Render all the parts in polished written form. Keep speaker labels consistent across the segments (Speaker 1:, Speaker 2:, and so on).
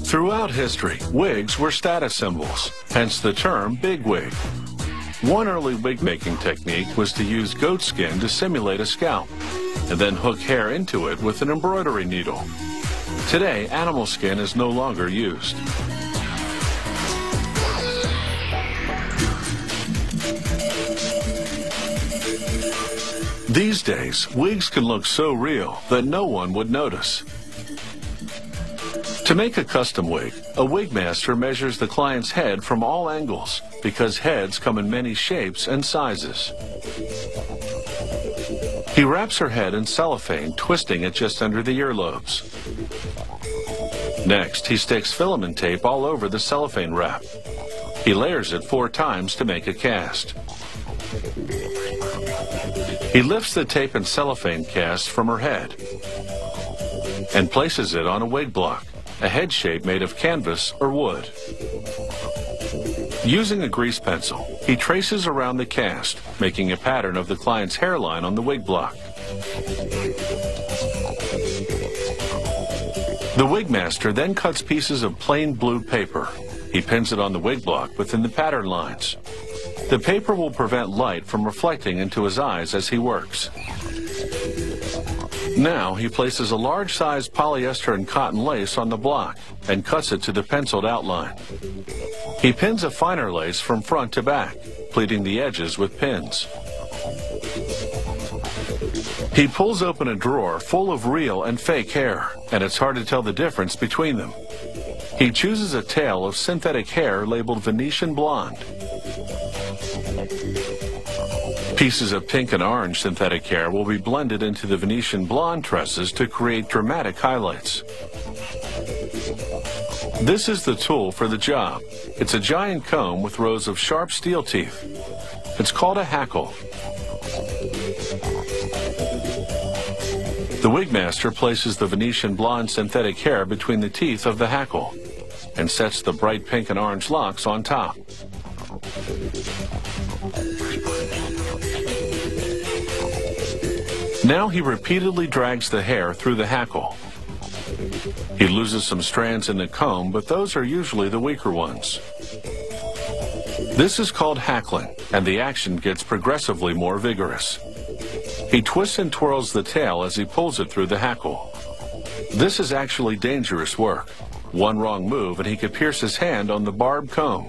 Speaker 1: Throughout history, wigs were status symbols, hence the term bigwig. One early wig-making technique was to use goat skin to simulate a scalp, and then hook hair into it with an embroidery needle. Today, animal skin is no longer used. These days, wigs can look so real that no one would notice. To make a custom wig, a wig master measures the client's head from all angles because heads come in many shapes and sizes. He wraps her head in cellophane, twisting it just under the earlobes. Next, he sticks filament tape all over the cellophane wrap. He layers it 4 times to make a cast. He lifts the tape and cellophane cast from her head and places it on a wig block, a head shape made of canvas or wood. Using a grease pencil, he traces around the cast, making a pattern of the client's hairline on the wig block. The wig master then cuts pieces of plain blue paper. He pins it on the wig block within the pattern lines. The paper will prevent light from reflecting into his eyes as he works. Now he places a large-sized polyester and cotton lace on the block and cuts it to the penciled outline. He pins a finer lace from front to back, pleating the edges with pins. He pulls open a drawer full of real and fake hair, and it's hard to tell the difference between them. He chooses a tail of synthetic hair labeled Venetian blonde. Pieces of pink and orange synthetic hair will be blended into the Venetian blonde tresses to create dramatic highlights. This is the tool for the job. It's a giant comb with rows of sharp steel teeth. It's called a hackle. The wig master places the Venetian blonde synthetic hair between the teeth of the hackle and sets the bright pink and orange locks on top. Now he repeatedly drags the hair through the hackle. He loses some strands in the comb, but those are usually the weaker ones. This is called hackling, and the action gets progressively more vigorous. He twists and twirls the tail as he pulls it through the hackle. This is actually dangerous work. One wrong move and he could pierce his hand on the barbed comb.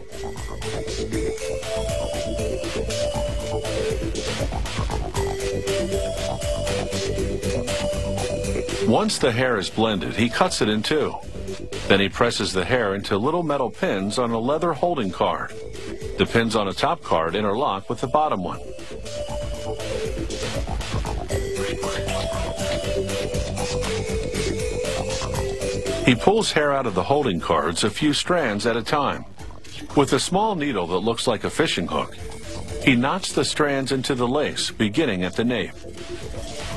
Speaker 1: Once the hair is blended, he cuts it in 2. Then he presses the hair into little metal pins on a leather holding card. The pins on a top card interlock with the bottom one. He pulls hair out of the holding cards a few strands at a time. With a small needle that looks like a fishing hook, he knots the strands into the lace, beginning at the nape.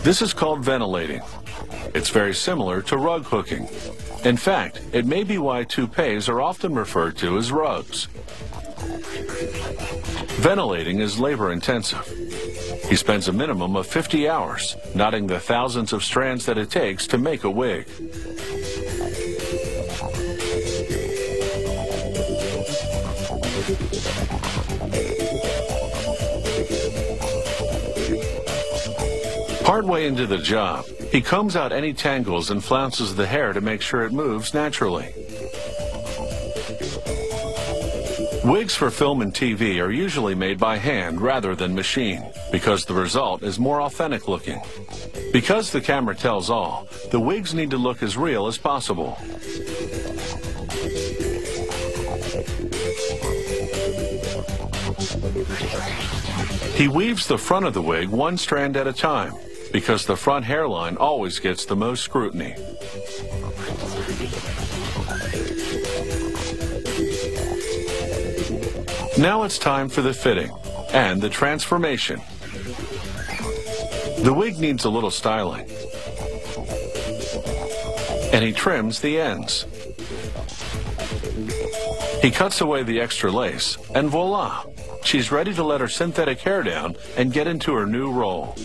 Speaker 1: This is called ventilating. It's very similar to rug hooking. In fact, it may be why toupees are often referred to as rugs. Ventilating is labor-intensive. He spends a minimum of 50 hours knotting the thousands of strands that it takes to make a wig. Partway into the job, he combs out any tangles and flounces the hair to make sure it moves naturally. Wigs for film and TV are usually made by hand rather than machine because the result is more authentic looking. Because the camera tells all, the wigs need to look as real as possible. He weaves the front of the wig 1 strand at a time because the front hairline always gets the most scrutiny. Now it's time for the fitting and the transformation. The wig needs a little styling, and he trims the ends. He cuts away the extra lace, and voila! She's ready to let her synthetic hair down and get into her new role.